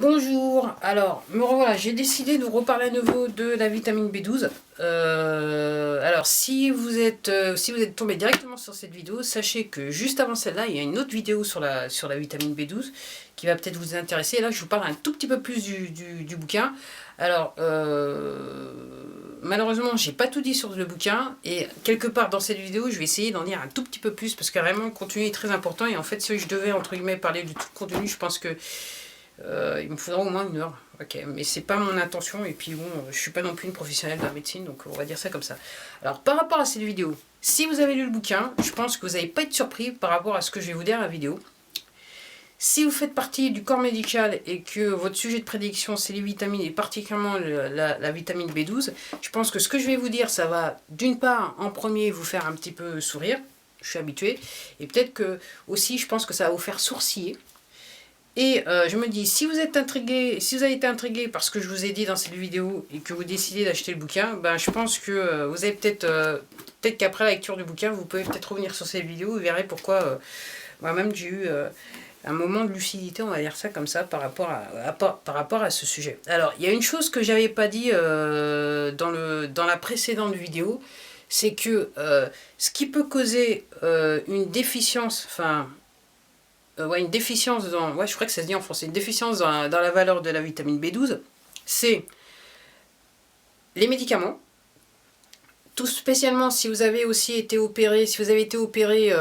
Bonjour, alors me revoilà, j'ai décidé de vous reparler à nouveau de la vitamine B12. Alors si vous êtes tombé directement sur cette vidéo, sachez que juste avant celle-là, il y a une autre vidéo sur la vitamine B12 qui va peut-être vous intéresser. Et là, je vous parle un tout petit peu plus du bouquin. Alors, malheureusement, j'ai pas tout dit sur le bouquin et quelque part dans cette vidéo, je vais essayer d'en dire un tout petit peu plus parce que vraiment le contenu est très important et en fait, si je devais entre guillemets parler du tout contenu, je pense que il me faudra au moins 1 heure. Ok, mais c'est pas mon intention et puis bon, je suis pas non plus une professionnelle de la médecine, donc on va dire ça comme ça. Alors par rapport à cette vidéo, si vous avez lu le bouquin, je pense que vous n'allez pas être surpris par rapport à ce que je vais vous dire à la vidéo. Si vous faites partie du corps médical et que votre sujet de prédilection c'est les vitamines et particulièrement la vitamine B12, je pense que ce que je vais vous dire, ça va d'une part en premier vous faire un petit peu sourire, je suis habitué, et peut-être que aussi je pense que ça va vous faire sourciller. Et je me dis, si vous êtes intrigué, si vous avez été intrigué par ce que je vous ai dit dans cette vidéo et que vous décidez d'acheter le bouquin, ben je pense que vous avez peut-être qu'après la lecture du bouquin, vous pouvez peut-être revenir sur cette vidéo, vous verrez pourquoi moi-même j'ai eu un moment de lucidité, on va dire ça comme ça, par rapport à ce sujet. Alors, il y a une chose que j'avais pas dit dans la précédente vidéo, c'est que ce qui peut causer une déficience, une déficience dans... Ouais, je crois que ça se dit en français. Une déficience dans la valeur de la vitamine B12, c'est les médicaments. Tout spécialement si vous avez aussi été opéré, si vous avez été opéré,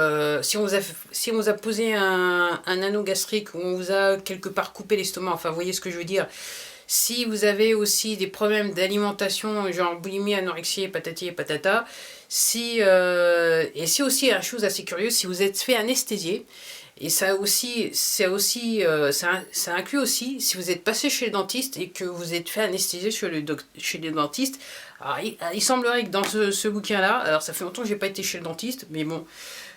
si on vous a posé un anneau gastrique, ou on vous a quelque part coupé l'estomac, enfin vous voyez ce que je veux dire. Si vous avez aussi des problèmes d'alimentation, genre boulimie, anorexie, patati et patata, et c'est aussi une chose assez curieuse, si vous êtes fait anesthésier, et ça inclut aussi si vous êtes passé chez le dentiste et que vous êtes fait anesthésier chez le dentiste. Alors, il semblerait que dans ce bouquin-là, alors ça fait longtemps que j'ai pas été chez le dentiste, mais bon,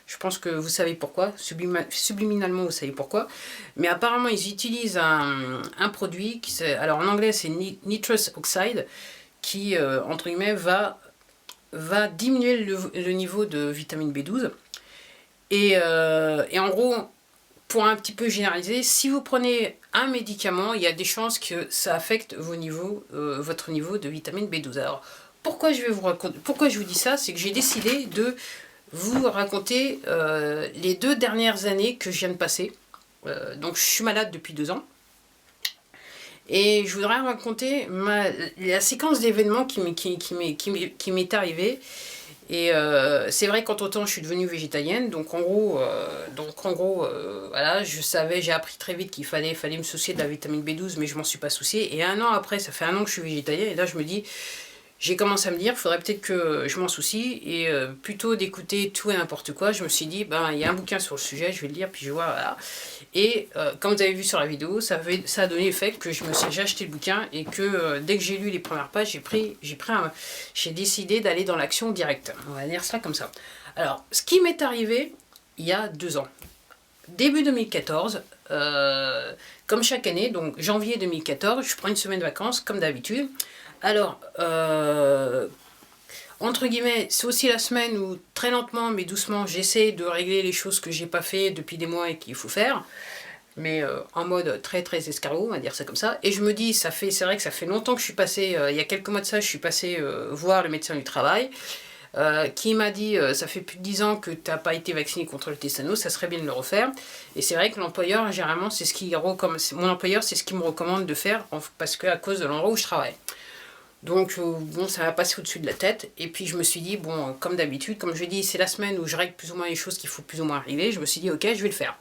je pense que vous savez pourquoi, subliminalement vous savez pourquoi, mais apparemment ils utilisent un produit, alors en anglais c'est nitrous oxide, qui entre guillemets va diminuer le niveau de vitamine B12. Et en gros, pour un petit peu généraliser, si vous prenez un médicament, il y a des chances que ça affecte votre niveau de vitamine B12. Alors, pourquoi je vous dis ça? C'est que j'ai décidé de vous raconter les 2 dernières années que je viens de passer. Donc, je suis malade depuis 2 ans. Et je voudrais raconter la séquence d'événements qui m'est arrivée. Et c'est vrai qu'entre-temps, je suis devenue végétalienne. Donc en gros, voilà, j'ai appris très vite qu'il fallait me soucier de la vitamine B12, mais je m'en suis pas soucié. Et 1 an après, ça fait 1 an que je suis végétalienne. Et là, je me dis, j'ai commencé à me dire, il faudrait peut-être que je m'en soucie. Et plutôt d'écouter tout et n'importe quoi, je me suis dit, ben, il y a un bouquin sur le sujet, je vais le lire, puis je vois, voilà. Et comme vous avez vu sur la vidéo, ça a donné l'effet que j'ai acheté le bouquin et que dès que j'ai lu les premières pages, j'ai décidé d'aller dans l'action directe. On va dire ça comme ça. Alors, ce qui m'est arrivé il y a 2 ans, début 2014, comme chaque année, donc janvier 2014, je prends une semaine de vacances comme d'habitude. Alors, entre guillemets, c'est aussi la semaine où très lentement mais doucement j'essaie de régler les choses que j'ai pas fait depuis des mois et qu'il faut faire, mais en mode très très escargot, on va dire ça comme ça. Et je me dis, c'est vrai que ça fait longtemps que je suis passé, il y a quelques mois de ça, je suis passé voir le médecin du travail, qui m'a dit, ça fait plus de 10 ans que tu n'as pas été vacciné contre le tétanos, ça serait bien de le refaire. Et c'est vrai que l'employeur, généralement, mon employeur, c'est ce qu'il me recommande de faire, parce que à cause de l'endroit où je travaille. Donc bon, ça m'a passé au-dessus de la tête. Et puis je me suis dit, bon, comme d'habitude, comme je dis, c'est la semaine où je règle plus ou moins les choses qu'il faut plus ou moins arriver. Je me suis dit, ok, je vais le faire.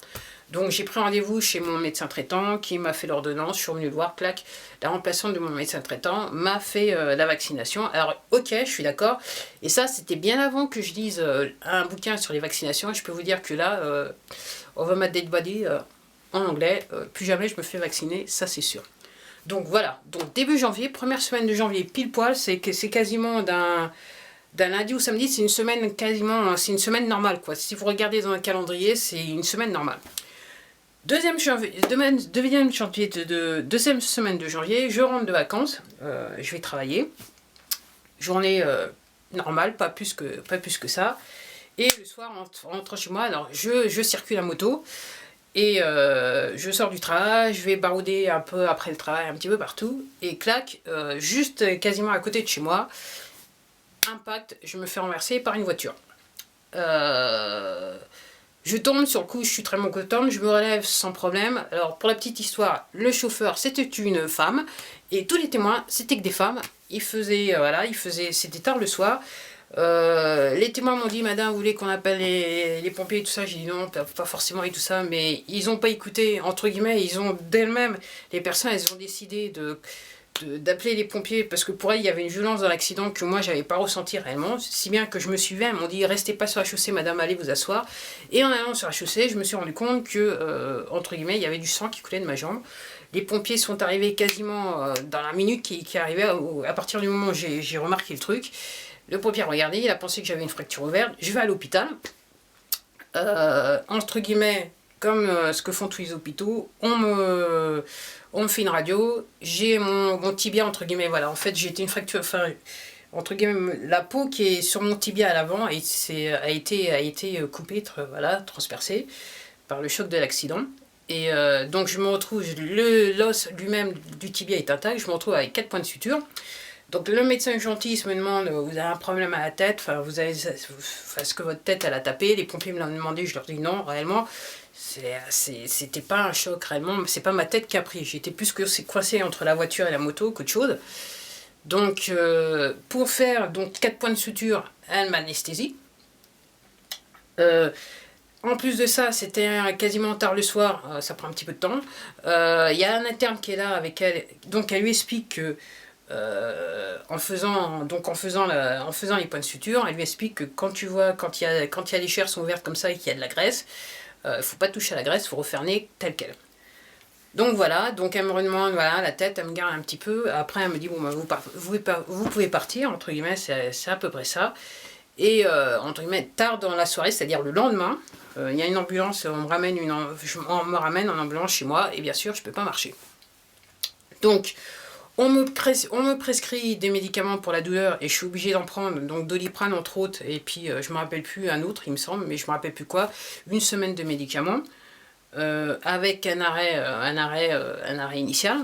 Donc j'ai pris rendez-vous chez mon médecin traitant qui m'a fait l'ordonnance. Je suis revenue le voir, clac. La remplaçante de mon médecin traitant m'a fait la vaccination. Alors ok, je suis d'accord. Et ça, c'était bien avant que je lise un bouquin sur les vaccinations. Je peux vous dire que là, over my dead body, en anglais, plus jamais je me fais vacciner, ça c'est sûr. Donc voilà, donc début janvier, première semaine de janvier, pile poil, c'est quasiment d'un lundi au samedi, c'est une semaine normale quoi. Si vous regardez dans un calendrier, c'est une semaine normale. Deuxième semaine de janvier, je rentre de vacances, je vais travailler. Journée normale, pas plus que ça. Et le soir, en rentrant chez moi, alors je circule à moto. Et je sors du travail, je vais barouder un peu après le travail, un petit peu partout, et clac, juste quasiment à côté de chez moi, impact, je me fais renverser par une voiture. Je tombe, sur le coup, je suis très montante, je me relève sans problème. Alors, pour la petite histoire, le chauffeur, c'était une femme, et tous les témoins, c'était que des femmes. C'était tard le soir. Les témoins m'ont dit, madame, vous voulez qu'on appelle les pompiers et tout ça? J'ai dit non, pas forcément et tout ça, mais ils n'ont pas écouté, entre guillemets, ils ont d'elles-mêmes, les personnes, elles ont décidé d'appeler les pompiers parce que pour elles il y avait une violence dans l'accident que moi j'avais pas ressenti réellement, si bien que je me suivais, elles m'ont dit restez pas sur la chaussée madame, allez vous asseoir, et en allant sur la chaussée je me suis rendu compte que entre guillemets il y avait du sang qui coulait de ma jambe. Les pompiers sont arrivés quasiment dans la minute qui arrivait à partir du moment où j'ai remarqué le truc. Le pompier a regardé, il a pensé que j'avais une fracture ouverte, je vais à l'hôpital, entre guillemets comme ce que font tous les hôpitaux, on me fait une radio, j'ai mon tibia, entre guillemets, voilà, en fait j'ai été une fracture, enfin, entre guillemets, la peau qui est sur mon tibia à l'avant a été coupée, voilà, transpercée par le choc de l'accident. Et donc je me retrouve, l'os lui-même du tibia est intact, je me retrouve avec 4 points de suture. Donc le médecin urgentiste me demande, vous avez un problème à la tête, enfin, est-ce que votre tête elle a tapé? Les pompiers me l'ont demandé, je leur dis non, réellement, c'était pas un choc réellement, c'est pas ma tête qui a pris, j'étais plus que coincé entre la voiture et la moto qu'autre chose. Donc pour faire donc 4 points de suture, elle m'anesthésie. En plus de ça, c'était quasiment tard le soir, ça prend un petit peu de temps. Il y a un interne qui est là avec elle, donc elle lui explique que en faisant les points de suture, elle lui explique que quand il y a les chairs sont ouvertes comme ça et qu'il y a de la graisse, faut pas toucher à la graisse, faut refermer telle quelle. Donc voilà, donc elle me redemande, voilà, la tête, elle me garde un petit peu. Après, elle me dit, bon, bah, vous pouvez partir, entre guillemets, c'est à peu près ça. Et entre guillemets, tard dans la soirée, c'est-à-dire le lendemain, il y a une ambulance, on me ramène en ambulance chez moi, et bien sûr, je peux pas marcher. Donc, on me prescrit des médicaments pour la douleur et je suis obligée d'en prendre, donc Doliprane entre autres, et puis je me rappelle plus un autre il me semble, mais je me rappelle plus quoi, une semaine de médicaments, avec un arrêt initial.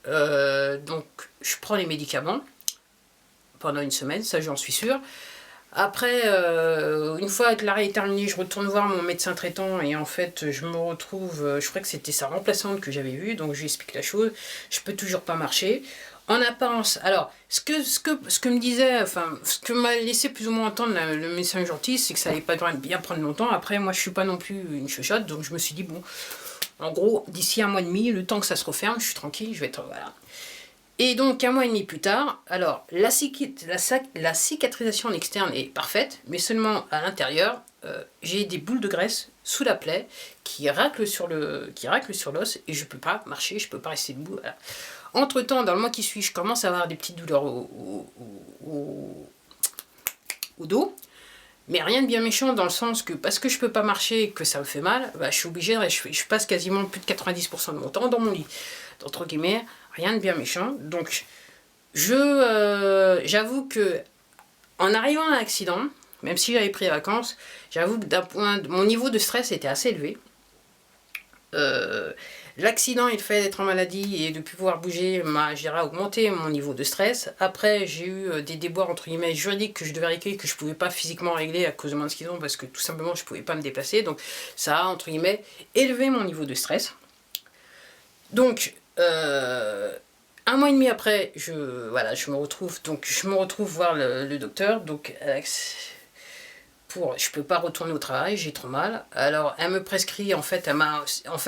Donc je prends les médicaments pendant une semaine, ça j'en suis sûre. Après, une fois que l'arrêt est terminé, je retourne voir mon médecin traitant et en fait, je me retrouve, je crois que c'était sa remplaçante que j'avais vue, donc je lui explique la chose, je peux toujours pas marcher. En apparence, alors, ce que me disait, enfin, ce que m'a laissé plus ou moins entendre le médecin urgentiste, c'est que ça allait pas bien prendre longtemps. Après, moi, je suis pas non plus une chochotte, donc je me suis dit, bon, en gros, d'ici 1 mois et demi, le temps que ça se referme, je suis tranquille, je vais être, voilà. Et donc, 1 mois et demi plus tard, alors, la cicatrisation externe est parfaite, mais seulement à l'intérieur, j'ai des boules de graisse sous la plaie qui raclent sur l'os et je peux pas marcher, je peux pas rester debout. Voilà. Entre temps, dans le mois qui suit, je commence à avoir des petites douleurs au dos, mais rien de bien méchant dans le sens que parce que je peux pas marcher et que ça me fait mal, bah, je suis obligée, je passe quasiment plus de 90% de mon temps dans mon lit. Entre guillemets, rien de bien méchant. Donc, j'avoue que en arrivant à l'accident, même si j'avais pris les vacances, j'avoue que mon niveau de stress était assez élevé. L'accident et le fait d'être en maladie et de ne plus pouvoir bouger m'a augmenté mon niveau de stress. Après, j'ai eu des déboires entre guillemets juridiques que je devais régler, que je ne pouvais pas physiquement régler à cause de mon accident parce que tout simplement je ne pouvais pas me déplacer. Donc ça a entre guillemets élevé mon niveau de stress. Donc 1 mois et demi après, je me retrouve voir le docteur. Donc je peux pas retourner au travail, j'ai trop mal. Alors elle me prescrit, en fait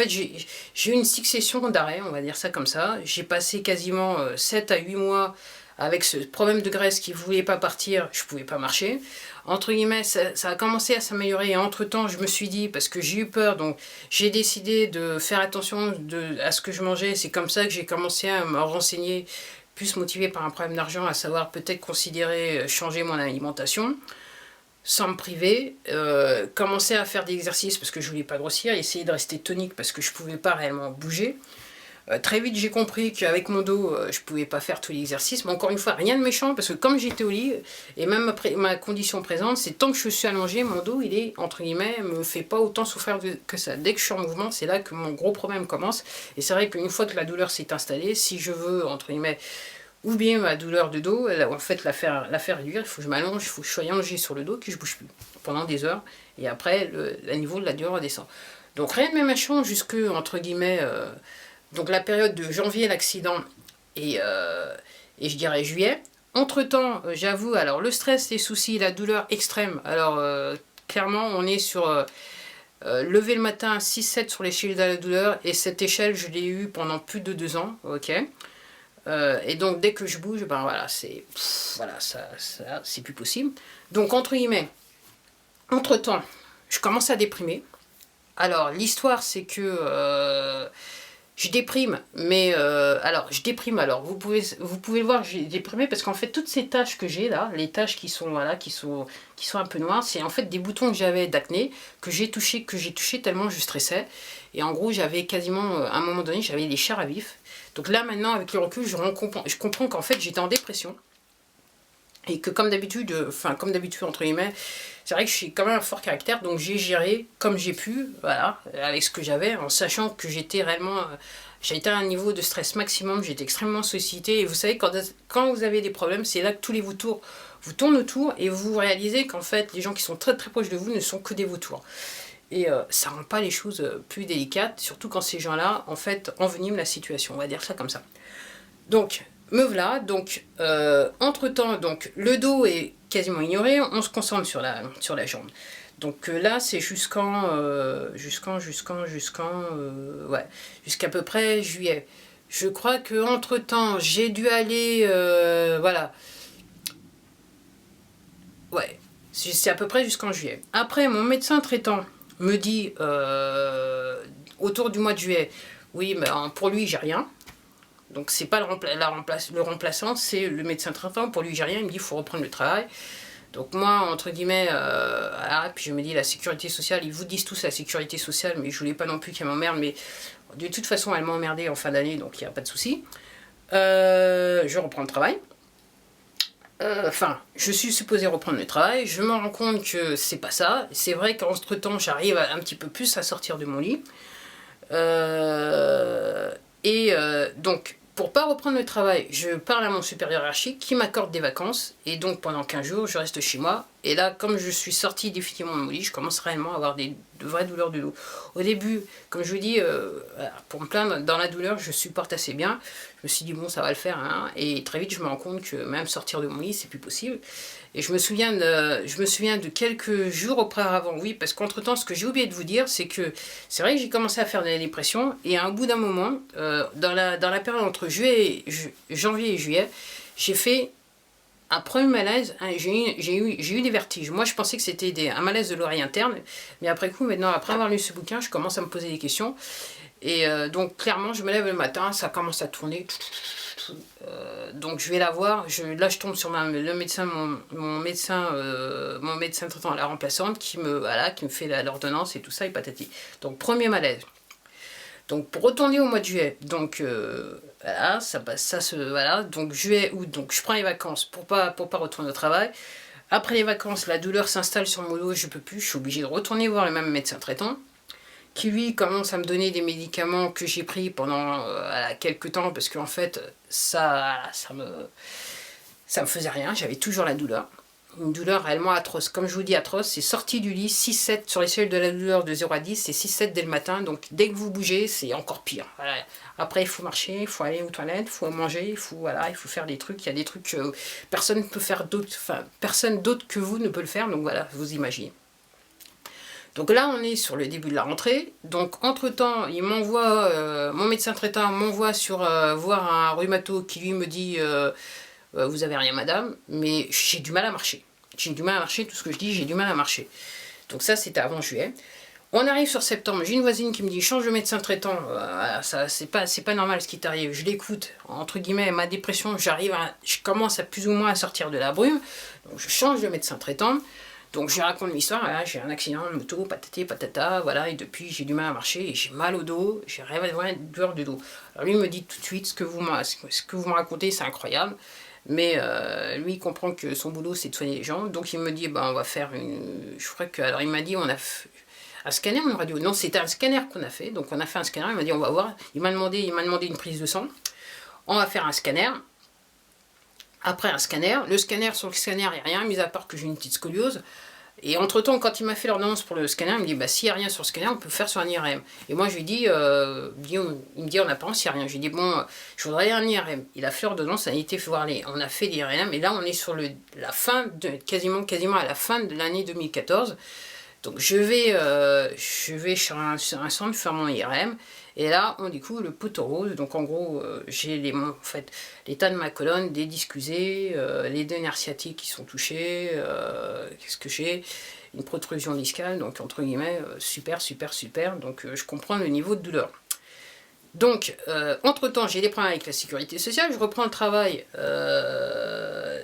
j'ai eu une succession d'arrêts, on va dire ça comme ça. J'ai passé quasiment 7 à 8 mois avec ce problème de graisse qui voulait pas partir, je pouvais pas marcher. Entre guillemets, ça a commencé à s'améliorer et entre temps je me suis dit, parce que j'ai eu peur, donc j'ai décidé de faire attention à ce que je mangeais. C'est comme ça que j'ai commencé à me renseigner, plus motivé par un problème d'argent, à savoir peut-être considérer changer mon alimentation sans me priver, commencer à faire des exercices parce que je voulais pas grossir, essayer de rester tonique parce que je pouvais pas réellement bouger. Très vite, j'ai compris qu'avec mon dos, je pouvais pas faire tous les exercices. Mais encore une fois, rien de méchant, parce que comme j'étais au lit, et même ma condition présente, c'est tant que je suis allongée, mon dos, il est, entre guillemets, me fait pas autant souffrir que ça. Dès que je suis en mouvement, c'est là que mon gros problème commence. Et c'est vrai qu'une fois que la douleur s'est installée, si je veux, entre guillemets, oublier ma douleur de dos, en fait, la faire réduire, il faut que je m'allonge, il faut que je sois allongée sur le dos, que je bouge plus pendant des heures. Et après, le niveau de la douleur redescend. Donc rien de méchant jusque, entre guillemets... donc la période de janvier, l'accident, et je dirais juillet. Entre-temps, j'avoue, alors le stress, les soucis, la douleur extrême. Alors clairement, on est sur lever le matin 6-7 sur l'échelle de la douleur. Et cette échelle, je l'ai eue pendant plus de 2 ans. Ok. Et donc dès que je bouge, ben voilà, ça c'est plus possible. Donc entre guillemets, entre-temps, je commence à déprimer. Alors l'histoire, c'est que... je déprime, mais alors vous pouvez le voir, j'ai déprimé parce qu'en fait toutes ces taches que j'ai là, les taches qui sont voilà, qui sont un peu noires, c'est en fait des boutons que j'avais d'acné que j'ai touché tellement je stressais, et en gros j'avais quasiment à un moment donné j'avais des chairs à vif. Donc là maintenant avec le recul je comprends qu'en fait j'étais en dépression. Et que comme d'habitude, entre guillemets, c'est vrai que je suis quand même un fort caractère, donc j'ai géré comme j'ai pu, voilà, avec ce que j'avais, en sachant que j'étais réellement, j'étais à un niveau de stress maximum, j'étais extrêmement sollicité, et vous savez, quand vous avez des problèmes, c'est là que tous les vautours vous tournent autour, et vous réalisez qu'en fait, les gens qui sont très très proches de vous ne sont que des vautours. Et ça rend pas les choses plus délicates, surtout quand ces gens-là, en fait, enveniment la situation, on va dire ça comme ça. Donc, me voilà, donc entre temps, donc le dos est quasiment ignoré, on se concentre sur la jambe. Donc là c'est jusqu'à peu près juillet. Je crois que entre temps j'ai dû aller voilà. Ouais, c'est à peu près jusqu'en juillet. Après mon médecin traitant me dit autour du mois de juillet, oui mais pour lui j'ai rien. Donc c'est pas le remplaçant, c'est le médecin traitant. Pour lui j'ai rien, il me dit il faut reprendre le travail. Donc moi entre guillemets, voilà, puis je me dis la sécurité sociale, ils vous disent tous la sécurité sociale, mais je voulais pas non plus qu'elle m'emmerde, mais de toute façon elle m'a emmerdé en fin d'année, donc il n'y a pas de souci. Je reprends le travail. Enfin, je suis supposée reprendre le travail, je me rends compte que c'est pas ça. C'est vrai qu'entre temps j'arrive un petit peu plus à sortir de mon lit. Donc, pour pas reprendre le travail, je parle à mon supérieur hiérarchique qui m'accorde des vacances. Et donc, pendant 15 jours, je reste chez moi. Et là, comme je suis sortie définitivement de mon lit, je commence réellement à avoir de vraies douleurs de dos. Au début, comme je vous dis, pour me plaindre, dans la douleur, je supporte assez bien. Je me suis dit, bon, ça va le faire. Hein. Et très vite, je me rends compte que même sortir de mon lit, c'est plus possible. Et je me souviens de quelques jours auparavant, oui, parce qu'entre-temps, ce que j'ai oublié de vous dire, c'est que c'est vrai que j'ai commencé à faire de la dépression, et à un bout d'un moment, dans la période entre janvier et juillet, j'ai fait un premier malaise, j'ai eu des vertiges. Moi, je pensais que c'était un malaise de l'oreille interne, mais après coup, maintenant, après avoir lu ce bouquin, je commence à me poser des questions. Et donc, clairement, je me lève le matin, ça commence à tourner. Donc je vais la voir, là je tombe sur le médecin, mon médecin traitant, la remplaçante, qui me fait l'ordonnance et tout ça et patati. Donc premier malaise. Donc pour retourner au mois de juillet, donc voilà, voilà, donc juillet, août, donc je prends les vacances pour pas retourner au travail. Après les vacances, la douleur s'installe sur mon dos, je peux plus, je suis obligée de retourner voir le même médecin traitant, qui lui commence à me donner des médicaments que j'ai pris pendant quelques temps, parce qu'en fait ça me faisait rien, j'avais toujours la douleur, une douleur réellement atroce, comme je vous dis atroce, c'est sorti du lit, 6-7 sur l'échelle de la douleur de 0 à 10, c'est 6-7 dès le matin, donc dès que vous bougez c'est encore pire. Voilà. Après il faut marcher, il faut aller aux toilettes, il faut manger, il faut faire des trucs, il y a des trucs que personne ne peut faire d'autre, enfin personne d'autre que vous ne peut le faire, donc voilà, vous imaginez. Donc là, on est sur le début de la rentrée. Donc entre-temps, il m'envoie, mon médecin traitant m'envoie voir un rhumato qui lui me dit vous avez rien madame, mais j'ai du mal à marcher. J'ai du mal à marcher, tout ce que je dis, j'ai du mal à marcher. Donc ça, c'était avant juillet. On arrive sur septembre, j'ai une voisine qui me dit change de médecin traitant, ça c'est pas normal ce qui t'arrive. Je l'écoute, entre guillemets, ma dépression, je commence à plus ou moins à sortir de la brume, donc je change de médecin traitant. Donc je lui raconte l'histoire, voilà, j'ai un accident de moto, patati patata, voilà, et depuis j'ai du mal à marcher, et j'ai mal au dos, j'ai vraiment une douleur de dos. Alors lui me dit tout de suite, ce que vous me racontez, c'est incroyable, mais lui il comprend que son boulot c'est de soigner les gens, donc il me dit, on va faire je crois que, alors il m'a dit, on a un scanner ou une radio? Non, c'était un scanner qu'on a fait, donc on a fait un scanner, il m'a dit, on va voir, il m'a demandé une prise de sang, on va faire un scanner. Après un scanner, sur le scanner, il n'y a rien, mis à part que j'ai une petite scoliose. Et entre temps, quand il m'a fait l'ordonnance pour le scanner, il me dit, s'il n'y a rien sur le scanner, on peut faire sur un IRM. Et moi, je lui dis, il me dit, en apparence, il n'y a rien. Je lui dis, bon, je voudrais un IRM. Il a fait l'ordonnance, on a fait l'IRM, et là, on est sur la fin, quasiment à la fin de l'année 2014. Donc je vais sur un centre faire mon IRM, et là on découvre le poteau rose. Donc en gros j'ai l'état de ma colonne, des disques usés, les deux nerfs sciatiques qui sont touchés, qu'est-ce que j'ai, une protrusion discale, donc entre guillemets super, donc je comprends le niveau de douleur. Donc, entre-temps, j'ai des problèmes avec la sécurité sociale, je reprends le travail,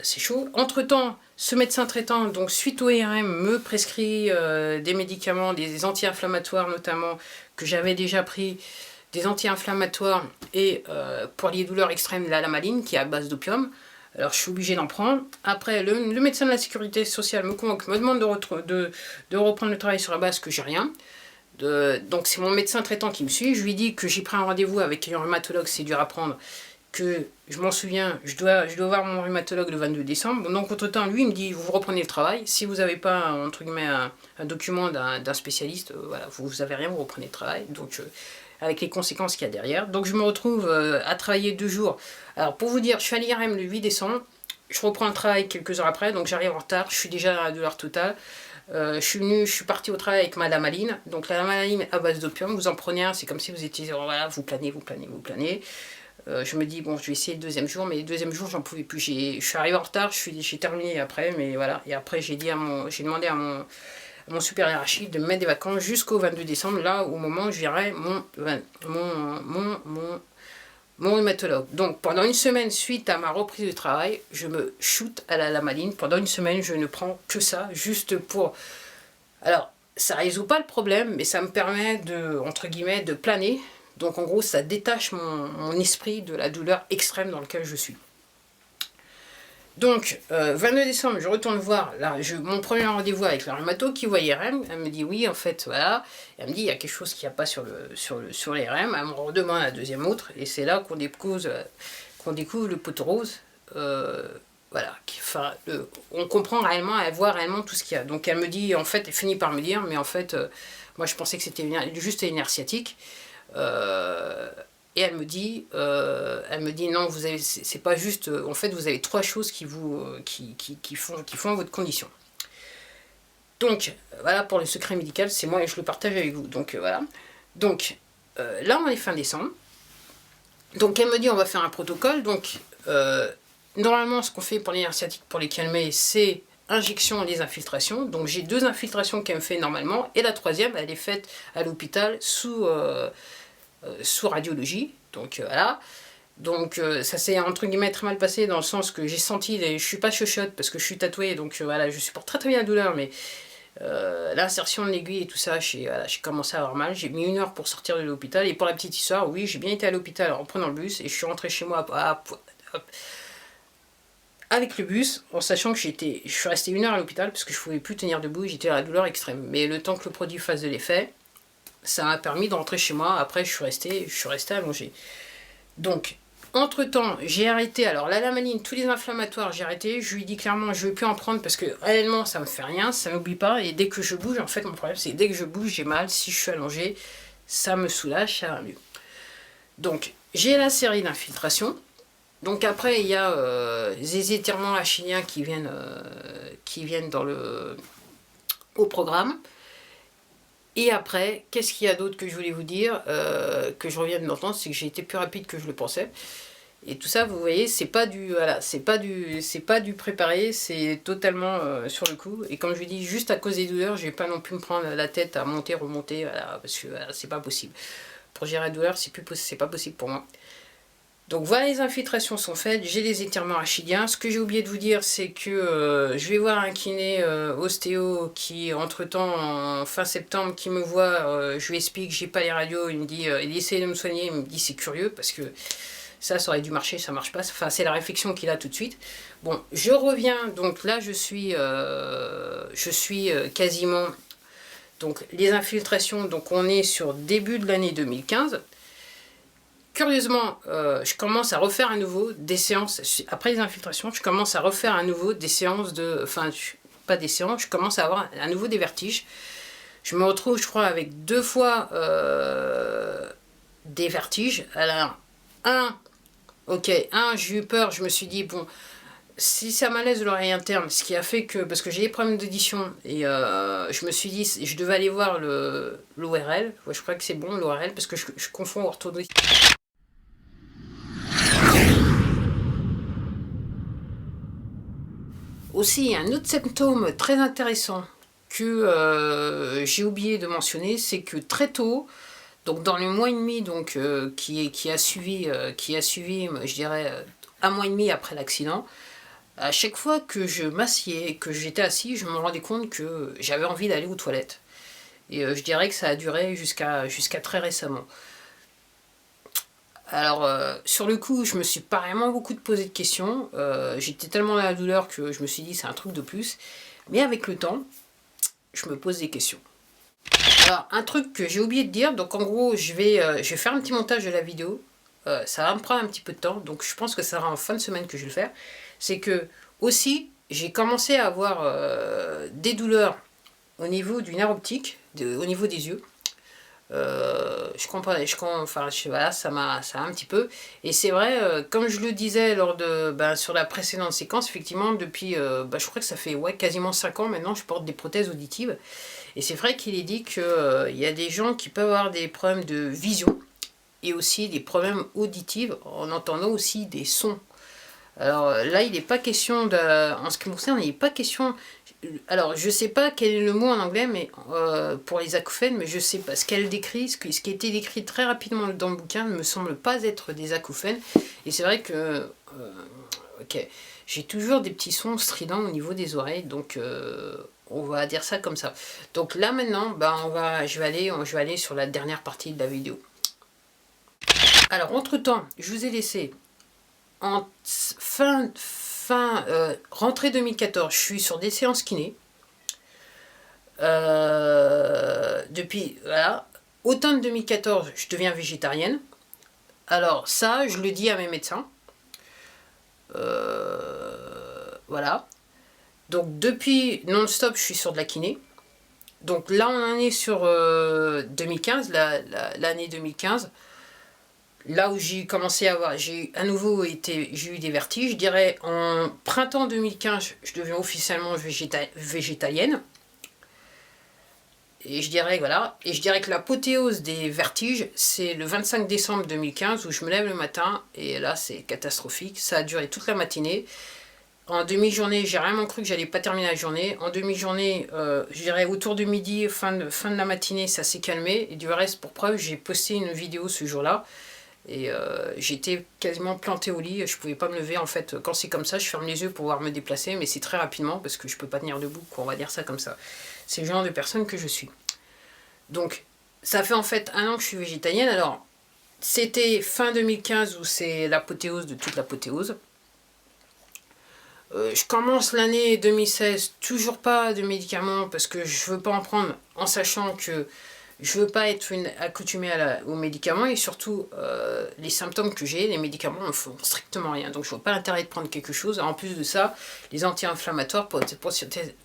c'est chaud. Entre-temps, ce médecin traitant, donc suite au IRM, me prescrit des médicaments, des anti-inflammatoires notamment, que j'avais déjà pris, des anti-inflammatoires, et pour les douleurs extrêmes, la lamaline, qui est à base d'opium. Alors, je suis obligée d'en prendre. Après, le médecin de la sécurité sociale me convoque, me demande de reprendre le travail sur la base que j'ai rien. Donc c'est mon médecin traitant qui me suit, je lui dis que j'ai pris un rendez-vous avec un rhumatologue, c'est dur à prendre, que je m'en souviens, je dois voir mon rhumatologue le 22 décembre, donc entre temps lui il me dit vous reprenez le travail, si vous n'avez pas entre guillemets un document d'un spécialiste, voilà, vous n'avez rien, vous reprenez le travail, donc avec les conséquences qu'il y a derrière. Donc je me retrouve à travailler 2 jours, alors pour vous dire, je suis à l'IRM le 8 décembre, je reprends le travail quelques heures après, donc j'arrive en retard, je suis déjà à la douleur totale. Je suis parti au travail avec ma lamaline. Donc la lamaline à base d'opium, vous en prenez un, c'est comme si vous étiez, voilà, vous planez. Je me dis, bon, je vais essayer le deuxième jour, mais le deuxième jour, j'en pouvais plus. Je suis arrivé en retard, j'ai terminé après, mais voilà. Et après, j'ai demandé à mon super hiérarchique de me mettre des vacances jusqu'au 22 décembre, là, au moment où je verrai mon rhumatologue. Donc pendant une semaine suite à ma reprise de travail, je me shoot à la lamaline. Pendant une semaine, je ne prends que ça, juste pour... Alors, ça résout pas le problème, mais ça me permet de, entre guillemets, de planer. Donc en gros, ça détache mon esprit de la douleur extrême dans laquelle je suis. Donc, 22 décembre, je retourne voir mon premier rendez-vous avec la rhumato qui voit IRM. Elle me dit oui, en fait, voilà. Elle me dit il y a quelque chose qui n'y a pas sur l'IRM. Elle me redemande la deuxième autre. Et c'est là qu'on découvre le poteau rose. Voilà. On comprend réellement, elle voit réellement tout ce qu'il y a. Donc elle me dit, en fait, elle finit par me dire, mais en fait, moi je pensais que c'était juste une nerf sciatique. Et elle me dit non, c'est pas juste, en fait vous avez 3 choses qui font votre condition. Donc voilà pour le secret médical, c'est moi et je le partage avec vous. Donc voilà. Donc là on est fin décembre. Donc elle me dit on va faire un protocole. Donc normalement ce qu'on fait pour les nerfs sciatiques pour les calmer, c'est injection et les infiltrations. Donc j'ai 2 infiltrations qu'elle me fait normalement et la troisième elle est faite à l'hôpital sous radiologie, donc voilà. Donc ça s'est entre guillemets très mal passé dans le sens que j'ai senti, je suis pas chochotte parce que je suis tatouée, donc voilà, je supporte très bien la douleur, mais l'insertion de l'aiguille et tout ça, j'ai commencé à avoir mal, j'ai mis 1 heure pour sortir de l'hôpital, et pour la petite histoire, oui, j'ai bien été à l'hôpital en prenant le bus, et je suis rentré chez moi avec le bus, en sachant que je suis resté 1 heure à l'hôpital parce que je pouvais plus tenir debout, j'étais à la douleur extrême, mais le temps que le produit fasse de l'effet, ça m'a permis de rentrer chez moi. Après, je suis resté allongée. Donc, entre-temps, j'ai arrêté. Alors, la lamaline, tous les inflammatoires, j'ai arrêté. Je lui dis clairement, je ne vais plus en prendre parce que réellement, ça me fait rien, ça m'oublie pas. Et dès que je bouge, en fait, mon problème, c'est dès que je bouge, j'ai mal. Si je suis allongée, ça me soulage, ça va mieux. Donc, j'ai la série d'infiltration. Donc, après, il y a des étirements achilliens qui viennent au programme. Et après, qu'est-ce qu'il y a d'autre que je voulais vous dire, que je reviens d'entendre, c'est que j'ai été plus rapide que je le pensais. Et tout ça, vous voyez, c'est pas du préparé, c'est totalement sur le coup. Et comme je vous dis, juste à cause des douleurs, je vais pas non plus me prendre la tête à monter, remonter, voilà, parce que voilà, c'est pas possible. Pour gérer la douleur, c'est pas possible pour moi. Donc voilà, les infiltrations sont faites, j'ai des étirements rachidiens. Ce que j'ai oublié de vous dire, c'est que je vais voir un kiné ostéo qui, entre-temps, en fin septembre, qui me voit, je lui explique, j'ai pas les radios, il me dit, il essaie de me soigner, il me dit c'est curieux, parce que ça aurait dû marcher, ça marche pas. Enfin, c'est la réflexion qu'il a tout de suite. Bon, je reviens, donc là, je suis quasiment... Donc les infiltrations, donc on est sur début de l'année 2015. Curieusement, je commence à refaire à nouveau des séances, après les infiltrations, je commence à refaire à nouveau des séances de... Enfin, pas des séances, je commence à avoir à nouveau des vertiges. Je me retrouve, je crois, avec 2 fois des vertiges. Alors, j'ai eu peur, je me suis dit, bon, si ça malaise l'oreille interne, ce qui a fait que, parce que j'ai des problèmes d'audition, et je me suis dit, je devais aller voir l'ORL, ouais, je crois que c'est bon, l'ORL, parce que je confonds orthodontiste. Aussi, un autre symptôme très intéressant que j'ai oublié de mentionner, c'est que très tôt, donc dans le mois et demi donc, qui a suivi, je dirais, 1 mois et demi après l'accident, à chaque fois que je m'assieds, que j'étais assis, je me rendais compte que j'avais envie d'aller aux toilettes. Et je dirais que ça a duré jusqu'à très récemment. Alors, sur le coup, je me suis pas vraiment beaucoup posé de questions. J'étais tellement dans la douleur que je me suis dit c'est un truc de plus. Mais avec le temps, je me pose des questions. Alors, un truc que j'ai oublié de dire, donc en gros, je vais faire un petit montage de la vidéo. Ça va me prendre un petit peu de temps, donc je pense que ça sera en fin de semaine que je vais le faire. C'est que, aussi, j'ai commencé à avoir des douleurs au niveau du nerf optique, au niveau des yeux. Voilà, ça m'a un petit peu. Et c'est vrai, comme je le disais sur la précédente séquence, effectivement, depuis, je crois que ça fait quasiment 5 ans maintenant, je porte des prothèses auditives. Et c'est vrai qu'il est dit qu'il y a des gens qui peuvent avoir des problèmes de vision et aussi des problèmes auditifs en entendant aussi des sons. Alors là, il n'est pas question en ce qui me concerne, il n'est pas question... Alors, je ne sais pas quel est le mot en anglais mais pour les acouphènes, mais je ne sais pas. Ce qu'elle décrit, ce qui a été décrit très rapidement dans le bouquin, ne me semble pas être des acouphènes. Et c'est vrai que j'ai toujours des petits sons stridents au niveau des oreilles, donc on va dire ça comme ça. Donc là maintenant, je vais aller sur la dernière partie de la vidéo. Alors entre-temps, je vous ai laissé en rentrée 2014, je suis sur des séances kiné. Depuis, voilà, automne 2014, je deviens végétarienne. Alors ça, je le dis à mes médecins. Voilà. Donc depuis non-stop, je suis sur de la kiné. Donc là, on en est sur 2015, l'année 2015. Là où j'ai commencé à avoir, j'ai eu des vertiges. Je dirais en printemps 2015, je deviens officiellement végétalienne. Et je dirais, voilà, et je dirais que l'apothéose des vertiges, c'est le 25 décembre 2015 où je me lève le matin et là c'est catastrophique. Ça a duré toute la matinée. En demi-journée, j'ai vraiment cru que j'allais pas terminer la journée. En demi-journée, je dirais autour de midi, fin de la matinée, ça s'est calmé. Et du reste, pour preuve, j'ai posté une vidéo ce jour-là. Et j'étais quasiment plantée au lit, je pouvais pas me lever en fait. Quand c'est comme ça, je ferme les yeux pour pouvoir me déplacer, mais c'est très rapidement parce que je peux pas tenir debout, quoi, on va dire ça comme ça. C'est le genre de personne que je suis. Donc, ça fait en fait 1 an que je suis végétalienne. Alors, c'était fin 2015 où c'est l'apothéose de toute l'apothéose. Je commence l'année 2016, toujours pas de médicaments parce que je veux pas en prendre en sachant que je veux pas être accoutumée aux médicaments et surtout les symptômes que j'ai, les médicaments ne font strictement rien. Donc je vois pas l'intérêt de prendre quelque chose. En plus de ça, les anti-inflammatoires,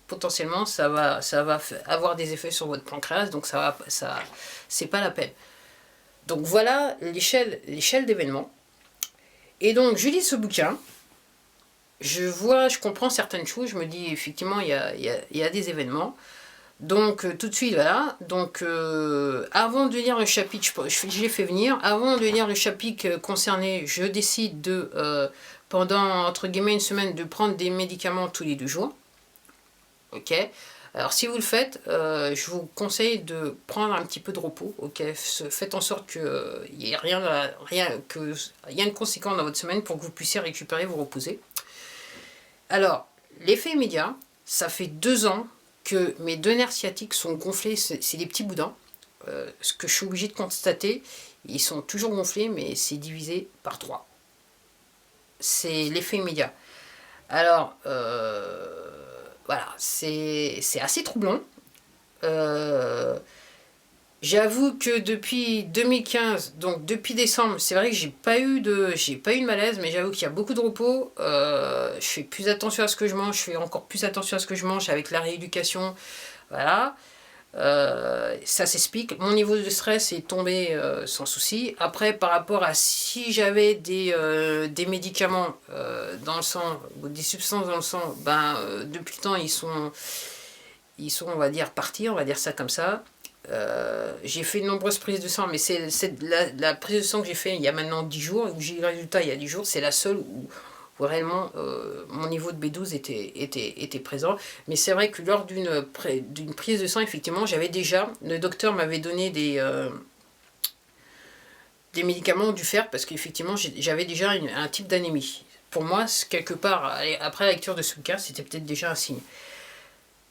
potentiellement, ça va avoir des effets sur votre pancréas, donc c'est pas la peine. Donc voilà l'échelle d'événements. Et donc je lis ce bouquin. Je comprends certaines choses, je me dis effectivement il y a des événements. Donc tout de suite voilà, donc avant de lire le chapitre, je l'ai fait venir, avant de lire le chapitre concerné, je décide de, pendant entre guillemets 1 semaine, de prendre des médicaments tous les 2 jours. Ok. Alors si vous le faites, je vous conseille de prendre un petit peu de repos, ok, faites en sorte qu'il n'y ait rien de conséquent dans votre semaine pour que vous puissiez récupérer, vous reposer. Alors, l'effet immédiat, ça fait 2 ans que mes 2 nerfs sciatiques sont gonflés, c'est des petits boudins. Ce que je suis obligé de constater, ils sont toujours gonflés, mais c'est divisé par 3. C'est l'effet immédiat. Alors, voilà, c'est assez troublant. J'avoue que depuis 2015, donc depuis décembre, c'est vrai que j'ai pas eu de malaise, mais j'avoue qu'il y a beaucoup de repos. Je fais plus attention à ce que je mange, je fais encore plus attention à ce que je mange avec la rééducation. Voilà. Ça s'explique. Mon niveau de stress est tombé sans souci. Après, par rapport à si j'avais des médicaments dans le sang, ou des substances dans le sang, depuis le temps, ils sont, on va dire, partis, on va dire ça comme ça. J'ai fait de nombreuses prises de sang, mais c'est la prise de sang que j'ai fait il y a maintenant 10 jours, où j'ai eu le résultat il y a 10 jours, c'est la seule où réellement mon niveau de B12 était présent. Mais c'est vrai que lors d'une prise de sang, effectivement, j'avais déjà, le docteur m'avait donné des médicaments du fer, parce qu'effectivement j'avais déjà un type d'anémie. Pour moi, quelque part, après la lecture de ce bouquin, c'était peut-être déjà un signe.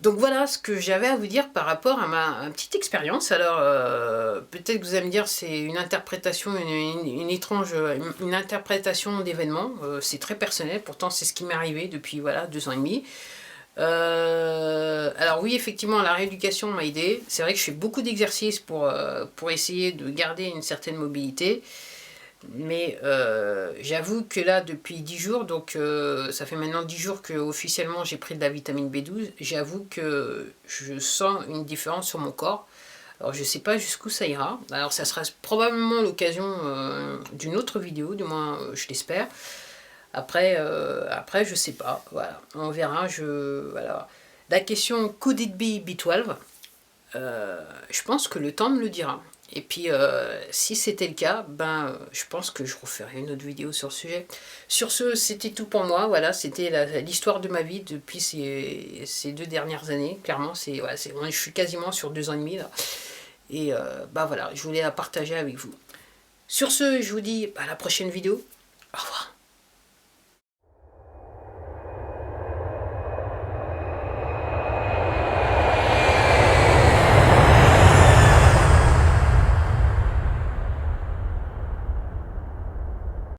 Donc voilà ce que j'avais à vous dire par rapport à ma petite expérience. Alors peut-être que vous allez me dire c'est une interprétation, une étrange une interprétation d'événements. C'est très personnel, pourtant c'est ce qui m'est arrivé depuis voilà 2 ans et demi. Alors oui, effectivement, la rééducation m'a aidé. C'est vrai que je fais beaucoup d'exercices pour essayer de garder une certaine mobilité. Mais j'avoue que là, depuis 10 jours, donc ça fait maintenant 10 jours que officiellement j'ai pris de la vitamine B12, j'avoue que je sens une différence sur mon corps. Alors je ne sais pas jusqu'où ça ira. Alors ça sera probablement l'occasion d'une autre vidéo, du moins je l'espère. Après, je sais pas. Voilà, on verra. Voilà. La question could it be B12 ? Je pense que le temps me le dira. Et puis, si c'était le cas, je pense que je referai une autre vidéo sur le sujet. Sur ce, c'était tout pour moi. Voilà, c'était l'histoire de ma vie depuis ces 2 dernières années. Clairement, je suis quasiment sur 2 ans et demi là. Et voilà, je voulais la partager avec vous. Sur ce, je vous dis à la prochaine vidéo. Au revoir.